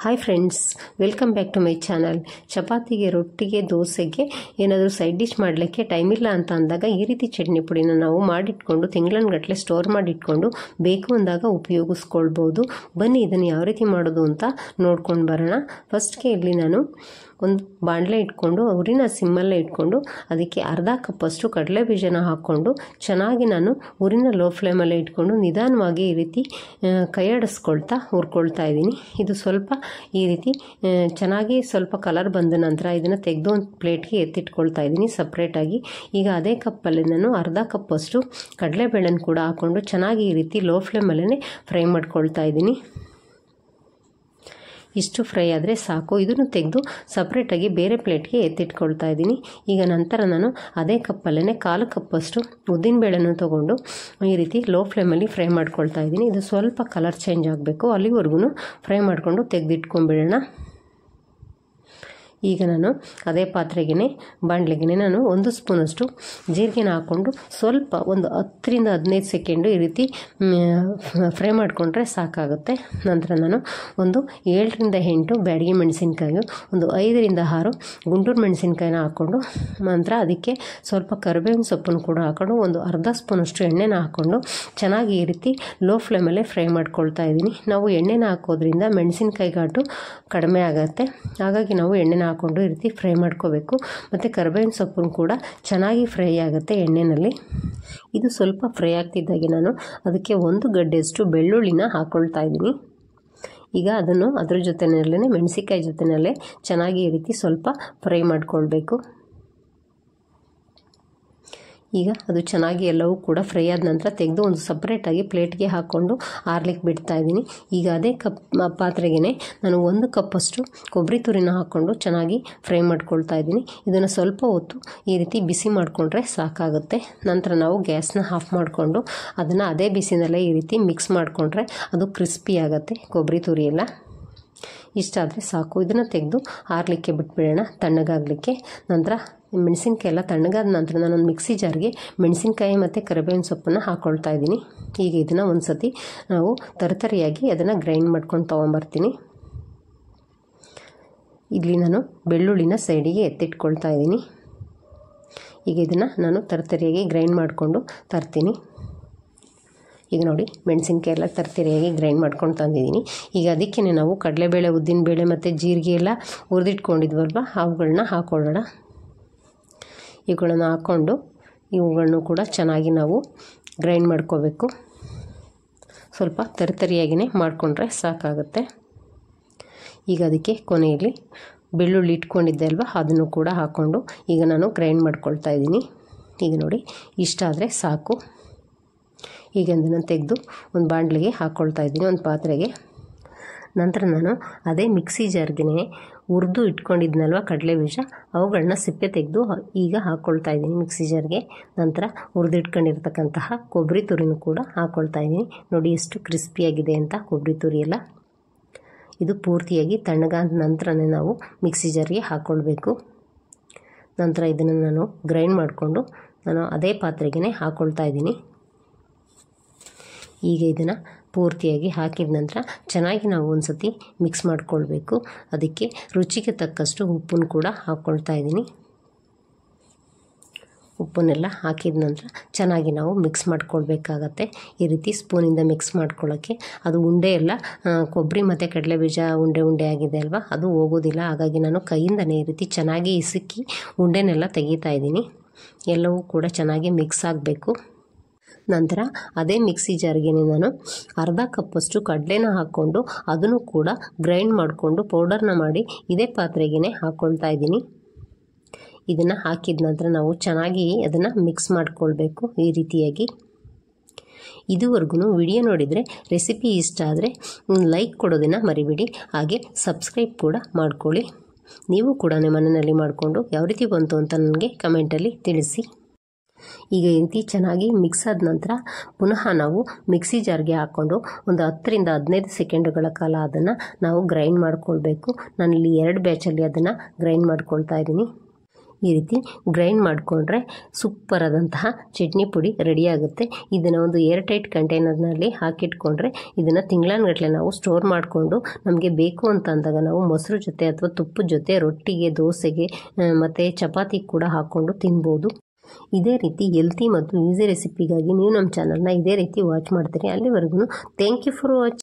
Hi friends, welcome back to my channel. ಚಪಾತಿಗೆ, ರೊಟ್ಟಿಗೆ, ದೋಸೆಗೆ ಏನಾದರೂ ಸೈಡ್ ಡಿಶ್ ಮಾಡಲಿಕ್ಕೆ ಟೈಮ್ ಇಲ್ಲ ಅಂತ ಅಂದಾಗ ಈ ರೀತಿ ಚಟ್ನಿ ಪುಡಿನ ನಾವು ಮಾಡಿಟ್ಕೊಂಡು ತಿಂಗಳನ್ಗಟ್ಟಲೆ ಸ್ಟೋರ್ ಮಾಡಿಟ್ಕೊಂಡು ಬೇಕು ಅಂದಾಗ ಉಪಯೋಗಿಸ್ಕೊಳ್ಬೋದು. ಬನ್ನಿ ಇದನ್ನು ಯಾವ ರೀತಿ ಮಾಡೋದು ಅಂತ ನೋಡ್ಕೊಂಡು ಬರೋಣ. ಫಸ್ಟ್ಗೆ ಇಲ್ಲಿ ನಾನು ಒಂದು ಬಾಣಲೆ ಇಟ್ಕೊಂಡು ಉರಿನ ಸಿಮ್ಮಲ್ಲೇ ಇಟ್ಕೊಂಡು ಅದಕ್ಕೆ ಅರ್ಧ ಕಪ್ಪಷ್ಟು ಕಡಲೆ ಬೀಜನ ಹಾಕ್ಕೊಂಡು ಚೆನ್ನಾಗಿ ನಾನು ಉರಿನ ಲೋ ಫ್ಲೇಮಲ್ಲೇ ಇಟ್ಕೊಂಡು ನಿಧಾನವಾಗಿ ಈ ರೀತಿ ಕೈಯಾಡಿಸ್ಕೊಳ್ತಾ ಹುರ್ಕೊಳ್ತಾ ಇದ್ದೀನಿ. ಇದು ಸ್ವಲ್ಪ ಈ ರೀತಿ ಚೆನ್ನಾಗಿ ಸ್ವಲ್ಪ ಕಲರ್ ಬಂದ ನಂತರ ಇದನ್ನು ತೆಗೆದು ಒಂದು ಪ್ಲೇಟ್ಗೆ ಎತ್ತಿಟ್ಕೊಳ್ತಾ ಇದ್ದೀನಿ ಸಪ್ರೇಟಾಗಿ. ಈಗ ಅದೇ ಕಪ್ಪಲ್ಲಿ ನಾನು ಅರ್ಧ ಕಪ್ಪಷ್ಟು ಕಡಲೆಬೇಳೆನ ಕೂಡ ಹಾಕ್ಕೊಂಡು ಚೆನ್ನಾಗಿ ಈ ರೀತಿ ಲೋ ಫ್ಲೇಮಲ್ಲೇ ಫ್ರೈ ಮಾಡ್ಕೊಳ್ತಾ ಇದ್ದೀನಿ. ಇಷ್ಟು ಫ್ರೈ ಆದರೆ ಸಾಕು. ಇದನ್ನು ತೆಗೆದು ಸಪ್ರೇಟಾಗಿ ಬೇರೆ ಪ್ಲೇಟ್ಗೆ ಎತ್ತಿಟ್ಕೊಳ್ತಾ ಇದ್ದೀನಿ. ಈಗ ನಂತರ ನಾನು ಅದೇ ಕಪ್ಪಲ್ಲೇ 1/4 ಕಪ್ಪಷ್ಟು ಉದ್ದಿನಬೇಳೆನೂ ತೊಗೊಂಡು ಈ ರೀತಿ ಲೋ ಫ್ಲೇಮಲ್ಲಿ ಫ್ರೈ ಮಾಡ್ಕೊಳ್ತಾ ಇದ್ದೀನಿ. ಇದು ಸ್ವಲ್ಪ ಕಲರ್ ಚೇಂಜ್ ಆಗಬೇಕು, ಅಲ್ಲಿವರೆಗೂ ಫ್ರೈ ಮಾಡಿಕೊಂಡು ತೆಗೆದಿಟ್ಕೊಂಡ್ಬಿಡೋಣ. ಈಗ ನಾನು ಅದೇ ಬಾಣಲೆಗೆ ನಾನು 1 ಸ್ಪೂನಷ್ಟು ಜೀರಿಗೆನ ಹಾಕ್ಕೊಂಡು ಸ್ವಲ್ಪ ಒಂದು 10ರಿಂದ 15 ಸೆಕೆಂಡು ಈ ರೀತಿ ಫ್ರೈ ಮಾಡಿಕೊಂಡ್ರೆ ಸಾಕಾಗುತ್ತೆ. ನಂತರ ನಾನು ಒಂದು 7ರಿಂದ 8 ಬ್ಯಾಡಗಿ ಮೆಣಸಿನ್ಕಾಯಿ, ಒಂದು 5ರಿಂದ 6 ಗುಂಟೂರು ಮೆಣಸಿನ್ಕಾಯಿನ ಹಾಕ್ಕೊಂಡು ನಂತರ ಅದಕ್ಕೆ ಸ್ವಲ್ಪ ಕರಿಬೇವಿನ ಸೊಪ್ಪನ್ನು ಕೂಡ ಹಾಕ್ಕೊಂಡು ಒಂದು ಅರ್ಧ ಸ್ಪೂನಷ್ಟು ಎಣ್ಣೆನ ಹಾಕ್ಕೊಂಡು ಚೆನ್ನಾಗಿ ಈ ರೀತಿ ಲೋ ಫ್ಲೇಮಲ್ಲೇ ಫ್ರೈ ಮಾಡ್ಕೊಳ್ತಾ ಇದ್ದೀನಿ. ನಾವು ಎಣ್ಣೆನ ಹಾಕೋದ್ರಿಂದ ಮೆಣಸಿನ್ಕಾಯಿ ಘಾಟು ಕಡಿಮೆ ಆಗುತ್ತೆ, ಹಾಗಾಗಿ ನಾವು ಎಣ್ಣೆನ ಹಾಕ್ಕೊಂಡು ಈ ರೀತಿ ಫ್ರೈ ಮಾಡ್ಕೋಬೇಕು. ಮತ್ತು ಕರಿಬೇವಿನ ಸೊಪ್ಪನ್ನು ಕೂಡ ಚೆನ್ನಾಗಿ ಫ್ರೈ ಆಗುತ್ತೆ ಎಣ್ಣೆಯಲ್ಲಿ. ಇದು ಸ್ವಲ್ಪ ಫ್ರೈ ಆಗ್ತಿದ್ದಾಗೆ ನಾನು ಅದಕ್ಕೆ 1 ಗಡ್ಡೆಯಷ್ಟು ಬೆಳ್ಳುಳ್ಳಿನ ಹಾಕ್ಕೊಳ್ತಾ ಇದ್ದೀನಿ. ಈಗ ಅದನ್ನು ಅದ್ರ ಜೊತೆಯಲ್ಲೇ ಮೆಣಸಿನ್ಕಾಯಿ ಜೊತೆಯಲ್ಲೇ ಚೆನ್ನಾಗಿ ಈ ರೀತಿ ಸ್ವಲ್ಪ ಫ್ರೈ ಮಾಡ್ಕೊಳ್ಬೇಕು. ಈಗ ಅದು ಚೆನ್ನಾಗಿ ಎಲ್ಲವೂ ಕೂಡ ಫ್ರೈ ಆದ ನಂತರ ತೆಗೆದು ಒಂದು ಸಪ್ರೇಟಾಗಿ ಪ್ಲೇಟ್ಗೆ ಹಾಕ್ಕೊಂಡು ಆರ್ಲಿಕ್ಕೆ ಬಿಡ್ತಾ ಇದ್ದೀನಿ. ಈಗ ಅದೇ ಪಾತ್ರೆಗೆ ನಾನು 1 ಕಪ್ಪಷ್ಟು ಕೊಬ್ಬರಿ ತುರಿನ ಹಾಕ್ಕೊಂಡು ಚೆನ್ನಾಗಿ ಫ್ರೈ ಮಾಡ್ಕೊಳ್ತಾ ಇದ್ದೀನಿ. ಇದನ್ನು ಸ್ವಲ್ಪ ಹೊತ್ತು ಈ ರೀತಿ ಬಿಸಿ ಮಾಡಿಕೊಂಡ್ರೆ ಸಾಕಾಗುತ್ತೆ. ನಂತರ ನಾವು ಗ್ಯಾಸ್ನ ಆಫ್ ಮಾಡಿಕೊಂಡು ಅದನ್ನು ಅದೇ ಬಿಸಿನಲ್ಲೇ ಈ ರೀತಿ ಮಿಕ್ಸ್ ಮಾಡಿಕೊಂಡ್ರೆ ಅದು ಕ್ರಿಸ್ಪಿ ಆಗುತ್ತೆ ಕೊಬ್ಬರಿ ತುರಿ ಎಲ್ಲ. ಇಷ್ಟಾದರೆ ಸಾಕು. ಇದನ್ನು ತೆಗೆದು ಆರಲಿಕ್ಕೆ ಬಿಟ್ಬಿಡೋಣ ತಣ್ಣಗಾಗಲಿಕ್ಕೆ. ನಂತರ ಮೆಣಸಿನ್ಕಾಯಿ ಎಲ್ಲ ತಣ್ಣಗಾದ ನಂತರ ನಾನೊಂದು ಮಿಕ್ಸಿ ಜಾರ್ಗೆ ಮೆಣಸಿನ್ಕಾಯಿ ಮತ್ತು ಕರಿಬೇವಿನ ಸೊಪ್ಪನ್ನು ಹಾಕ್ಕೊಳ್ತಾ ಇದ್ದೀನಿ. ಈಗ ಇದನ್ನು ಒಂದು ಸತಿ ನಾವು ತರತರಿಯಾಗಿ ಅದನ್ನು ಗ್ರೈಂಡ್ ಮಾಡ್ಕೊಂಡು ತೊಗೊಂಬರ್ತೀನಿ. ಇಲ್ಲಿ ನಾನು ಬೆಳ್ಳುಳ್ಳಿನ ಸೈಡಿಗೆ ಎತ್ತಿಟ್ಕೊಳ್ತಾ ಇದ್ದೀನಿ. ಈಗ ಇದನ್ನು ನಾನು ತರತರಿಯಾಗಿ ಗ್ರೈಂಡ್ ಮಾಡಿಕೊಂಡು ತರ್ತೀನಿ. ಈಗ ನೋಡಿ, ಮೆಣಸಿನ್ಕಾಯಿ ಎಲ್ಲ ತರತರಿಯಾಗಿ ಗ್ರೈಂಡ್ ಮಾಡ್ಕೊಂಡು ತಂದಿದ್ದೀನಿ. ಈಗ ಅದಕ್ಕೆ ನಾವು ಕಡಲೆಬೇಳೆ, ಉದ್ದಿನಬೇಳೆ ಮತ್ತು ಜೀರಿಗೆ ಎಲ್ಲ ಹುರಿದಿಟ್ಕೊಂಡಿದ್ವಲ್ವ ಅವುಗಳನ್ನ ಹಾಕ್ಕೊಳ್ಳೋಣ. ಇವುಗಳನ್ನು ಹಾಕ್ಕೊಂಡು ಇವುಗಳನ್ನು ಕೂಡ ಚೆನ್ನಾಗಿ ನಾವು ಗ್ರೈಂಡ್ ಮಾಡ್ಕೋಬೇಕು. ಸ್ವಲ್ಪ ತರತರಿಯಾಗಿಯೇ ಮಾಡಿಕೊಂಡ್ರೆ ಸಾಕಾಗುತ್ತೆ. ಈಗ ಅದಕ್ಕೆ ಕೊನೆಯಲ್ಲಿ ಬೆಳ್ಳುಳ್ಳಿ ಇಟ್ಕೊಂಡಿದ್ದೆ ಅಲ್ವ ಅದನ್ನು ಕೂಡ ಹಾಕ್ಕೊಂಡು ಈಗ ನಾನು ಗ್ರೈಂಡ್ ಮಾಡ್ಕೊಳ್ತಾ ಇದ್ದೀನಿ. ಈಗ ನೋಡಿ, ಇಷ್ಟ ಆದರೆ ಸಾಕು. ಈಗ ಅದನ್ನು ತೆಗೆದು ಒಂದು ಬಾಣಲೆಗೆ ಹಾಕ್ಕೊಳ್ತಾ ಇದ್ದೀನಿ, ಒಂದು ಪಾತ್ರೆಗೆ. ನಂತರ ನಾನು ಅದೇ ಮಿಕ್ಸಿ ಜಾರ್ಗೆ ಹುರಿದು ಇಟ್ಕೊಂಡಿದ್ನಲ್ವ ಕಡಲೆ ಬೀಜ ಅವುಗಳನ್ನ ಸಿಪ್ಪೆ ತೆಗೆದು ಈಗ ಹಾಕ್ಕೊಳ್ತಾ ಇದ್ದೀನಿ ಮಿಕ್ಸಿ ಜಾರ್ಗೆ. ನಂತರ ಹುರಿದು ಇಟ್ಕೊಂಡಿರ್ತಕ್ಕಂತಹ ಕೊಬ್ಬರಿ ತುರಿನೂ ಕೂಡ ಹಾಕ್ಕೊಳ್ತಾ ಇದ್ದೀನಿ. ನೋಡಿ ಎಷ್ಟು ಕ್ರಿಸ್ಪಿಯಾಗಿದೆ ಅಂತ ಕೊಬ್ಬರಿ ತುರಿ ಎಲ್ಲ. ಇದು ಪೂರ್ತಿಯಾಗಿ ತಣ್ಣಗಾದ ನಂತರನೇ ನಾವು ಮಿಕ್ಸಿ ಜಾರ್ಗೆ ಹಾಕ್ಕೊಳ್ಬೇಕು. ನಂತರ ಇದನ್ನು ನಾನು ಗ್ರೈಂಡ್ ಮಾಡಿಕೊಂಡು ನಾನು ಅದೇ ಪಾತ್ರೆಗೆ ಹಾಕ್ಕೊಳ್ತಾ ಇದ್ದೀನಿ. ಈಗ ಇದನ್ನು ಪೂರ್ತಿಯಾಗಿ ಹಾಕಿದ ನಂತರ ಚೆನ್ನಾಗಿ ನಾವು ಒಂದು ಸತಿ ಮಿಕ್ಸ್ ಮಾಡಿಕೊಳ್ಬೇಕು. ಅದಕ್ಕೆ ರುಚಿಗೆ ತಕ್ಕಷ್ಟು ಉಪ್ಪನ್ನು ಕೂಡ ಹಾಕ್ಕೊಳ್ತಾ ಇದ್ದೀನಿ. ಉಪ್ಪನ್ನೆಲ್ಲ ಹಾಕಿದ ನಂತರ ಚೆನ್ನಾಗಿ ನಾವು ಮಿಕ್ಸ್ ಮಾಡ್ಕೊಳ್ಬೇಕಾಗತ್ತೆ. ಈ ರೀತಿ ಸ್ಪೂನಿಂದ ಮಿಕ್ಸ್ ಮಾಡ್ಕೊಳ್ಳೋಕ್ಕೆ ಅದು ಉಂಡೆ ಎಲ್ಲ ಕೊಬ್ಬರಿ ಮತ್ತು ಕಡಲೆ ಬೀಜ ಉಂಡೆ ಆಗಿದೆ ಅಲ್ವಾ, ಅದು ಹೋಗೋದಿಲ್ಲ. ಹಾಗಾಗಿ ನಾನು ಕೈಯಿಂದನೇ ಈ ರೀತಿ ಚೆನ್ನಾಗಿ ಇಸುಕಿ ಉಂಡೆನೆಲ್ಲ ತೆಗಿತಾ ಇದ್ದೀನಿ. ಎಲ್ಲವೂ ಕೂಡ ಚೆನ್ನಾಗಿ ಮಿಕ್ಸ್ ಆಗಬೇಕು. ನಂತರ ಅದೇ ಮಿಕ್ಸಿ ಜಾರ್ಗೆ ನಾನು ಅರ್ಧ ಕಪ್ಪಷ್ಟು ಕಡಲೆನ ಹಾಕ್ಕೊಂಡು ಅದನ್ನು ಕೂಡ ಗ್ರೈಂಡ್ ಮಾಡಿಕೊಂಡು ಪೌಡರ್ನ ಮಾಡಿ ಇದೇ ಪಾತ್ರೆಗೆ ಹಾಕ್ಕೊಳ್ತಾ ಇದ್ದೀನಿ. ಇದನ್ನು ಹಾಕಿದ ನಂತರ ನಾವು ಚೆನ್ನಾಗಿ ಅದನ್ನು ಮಿಕ್ಸ್ ಮಾಡಿಕೊಳ್ಬೇಕು ಈ ರೀತಿಯಾಗಿ. ಇದುವರೆಗೂ ವಿಡಿಯೋ ನೋಡಿದರೆ ರೆಸಿಪಿ ಇಷ್ಟ ಆದರೆ ಲೈಕ್ ಕೊಡೋದನ್ನು ಮರಿಬೇಡಿ. ಹಾಗೆ ಸಬ್ಸ್ಕ್ರೈಬ್ ಕೂಡ ಮಾಡ್ಕೊಳ್ಳಿ. ನೀವು ಕೂಡ ನಿಮ್ಮ ಮನೆಯಲ್ಲಿ ಮಾಡಿಕೊಂಡು ಯಾವ ರೀತಿ ಬಂತು ಅಂತ ನನಗೆ ಕಮೆಂಟಲ್ಲಿ ತಿಳಿಸಿ. ಈಗ ಈ ರೀತಿ ಚೆನ್ನಾಗಿ ಮಿಕ್ಸ್ ಆದ ನಂತರ ಪುನಃ ನಾವು ಮಿಕ್ಸಿ ಜಾರ್ಗೆ ಹಾಕ್ಕೊಂಡು ಒಂದು 10ರಿಂದ 15 ಸೆಕೆಂಡುಗಳ ಕಾಲ ಅದನ್ನು ನಾವು ಗ್ರೈಂಡ್ ಮಾಡಿಕೊಳ್ಬೇಕು. ನಾನಿಲ್ಲಿ 2 ಬ್ಯಾಚಲ್ಲಿ ಅದನ್ನು ಗ್ರೈಂಡ್ ಮಾಡ್ಕೊಳ್ತಾ ಇದ್ದೀನಿ. ಈ ರೀತಿ ಗ್ರೈಂಡ್ ಮಾಡಿಕೊಂಡ್ರೆ ಸೂಪರಾದಂತಹ ಚಟ್ನಿ ಪುಡಿ ರೆಡಿಯಾಗುತ್ತೆ. ಇದನ್ನು ಒಂದು ಏರ್ ಟೈಟ್ ಕಂಟೈನರ್ನಲ್ಲಿ ಹಾಕಿಟ್ಕೊಂಡ್ರೆ ಇದನ್ನು ತಿಂಗಳಾನುಗಟ್ಟಲೆ ನಾವು ಸ್ಟೋರ್ ಮಾಡಿಕೊಂಡು ನಮಗೆ ಬೇಕು ಅಂತ ಅಂದಾಗ ನಾವು ಮೊಸರು ಜೊತೆ ಅಥವಾ ತುಪ್ಪದ ಜೊತೆ ರೊಟ್ಟಿಗೆ, ದೋಸೆಗೆ ಮತ್ತು ಚಪಾತಿ ಕೂಡ ಹಾಕ್ಕೊಂಡು ತಿನ್ಬೋದು. ಇದೇ ರೀತಿ ಹೆಲ್ತಿ ಮತ್ತು ಈಸಿ ರೆಸಿಪಿಗಾಗಿ ನೀವು ನಮ್ಮ ಚಾನಲ್ನ ಇದೇ ರೀತಿ ವಾಚ್ ಮಾಡ್ತೀರಿ. ಅಲ್ಲಿವರೆಗೂ ಥ್ಯಾಂಕ್ ಯು ಫಾರ್ ವಾಚಿಂಗ್.